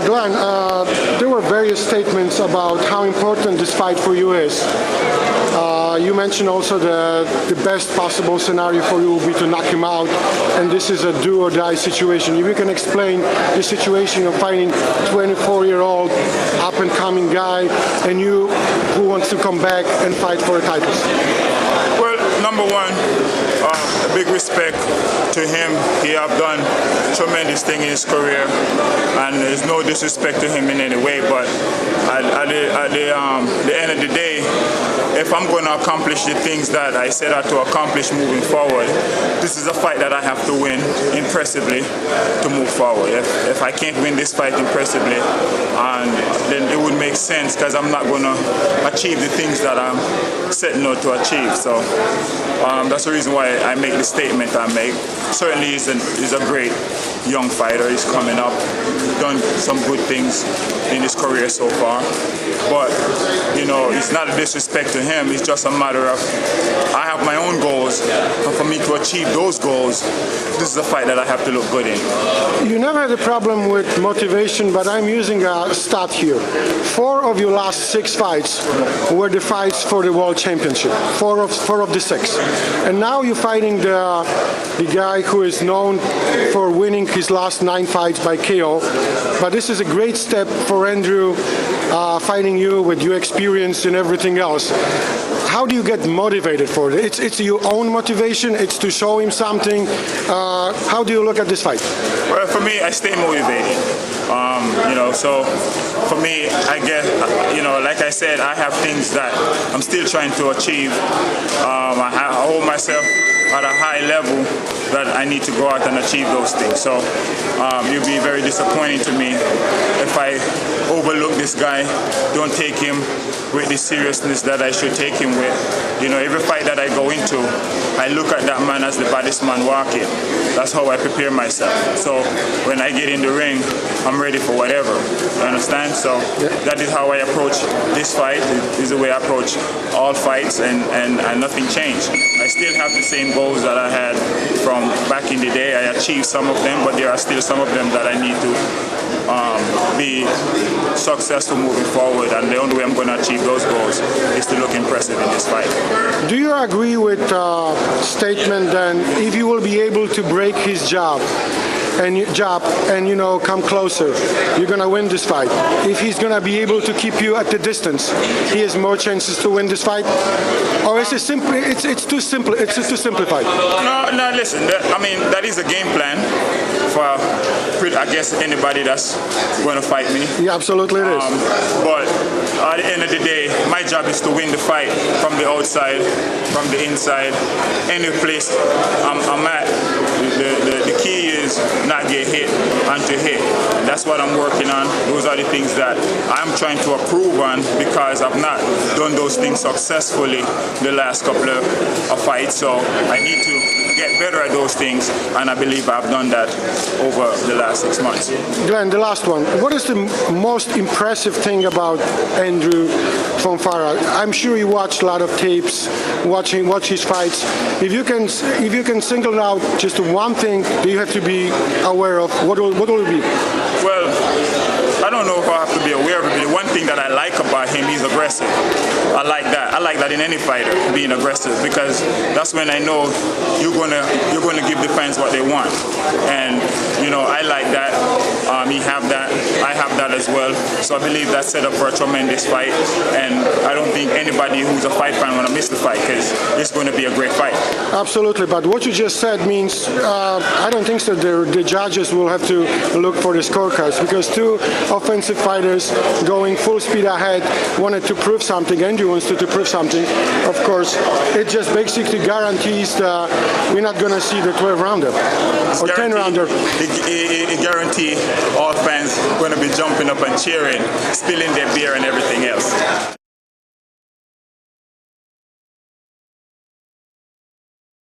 Glenn, there were various statements about how important this fight for you is. You mentioned also the best possible scenario for you would be to knock him out, and this is a do or die situation. If you can explain the situation of fighting 24-year-old up-and-coming guy and you who wants to come back and fight for the titles. Well, number one, a big respect to him. He have done tremendous thing in his career, and there's no disrespect to him in any way. But at the end of the day, if I'm going to accomplish the things that I set out to accomplish moving forward, this is a fight that I have to win impressively to move forward. If I can't win this fight impressively, then it would make sense, because I'm not going to achieve the things that I'm setting out to achieve. So that's the reason why I make the statement I make. Certainly he's a great young fighter. He's coming up, done some good things in his career so far. But, you know, it's not a disrespect to him. It's just a matter of I have my own goals, and for me to achieve those goals, this is a fight that I have to look good in. You never had a problem with motivation, but I'm using a stat here. 4 of your last 6 fights were the fights for the World Championship. 4 of the 6. And now you're fighting the guy who is known for winning his last 9 fights by KO. But this is a great step for Andrew, fighting you with your experience and everything else. How do you get motivated for it? It's your own motivation, it's to show him something. How do you look at this fight? Well, for me, I stay motivated. You know, so for me, I guess, you know, like I said, I have things that I'm still trying to achieve. I hold myself at a high level that I need to go out and achieve those things. So it would be very disappointing to me if I overlook this guy, don't take him with the seriousness that I should take him with. You know, every fight that I go into, I look at that man as the baddest man walking. That's how I prepare myself. So when I get in the ring, I'm ready for whatever. You understand? So that is how I approach this fight. This is the way I approach all fights, and nothing changed. I still have the same goals that I had from back in the day. I achieved some of them, but there are still some of them that I need to be successful moving forward, and the only way I'm going to achieve those goals is to look impressive in this fight. Do you agree with statement that if you will be able to break his jab and you know, come closer, you're gonna win this fight? If he's gonna be able to keep you at the distance, he has more chances to win this fight? Or is it simply it's too simple? It's too simplified? No. Listen. I mean, that is a game plan for, I guess, anybody that's going to fight me. Yeah, absolutely it is. But at the end of the day, my job is to win the fight from the outside, from the inside, any place I'm at. The key is not get hit and to hit. That's what I'm working on. Those are the things that I'm trying to improve on, because I've not done those things successfully the last couple of fights. So I need to get better at those things, and I believe I've done that over the last 6 months. Glenn, the last one. What is the most impressive thing about Andrew Fonfara? I'm sure you watched a lot of tapes, watch his fights. If you can single out just one thing that you have to be aware of, what will it be? Well, I don't know if I have to be aware of it, but the one thing that I like about him, he's aggressive. I like that. I like that in any fighter, being aggressive, because that's when I know you're gonna give the fans what they want. And you know, I like that. He have that. I have that as well. So I believe that's set up for a tremendous fight. And I don't think anybody who's a fight fan want to miss the fight, because it's going to be a great fight. Absolutely. But what you just said means I don't think so. The judges will have to look for the scorecards, because 2 offensive fighters going full speed ahead wanted to prove something. Andrew wants to prove something. Of course, it just basically guarantees that we're not going to see the 12-rounder or 10-rounder. It guarantees all fans going to be jumping up and cheering, spilling their beer and everything else.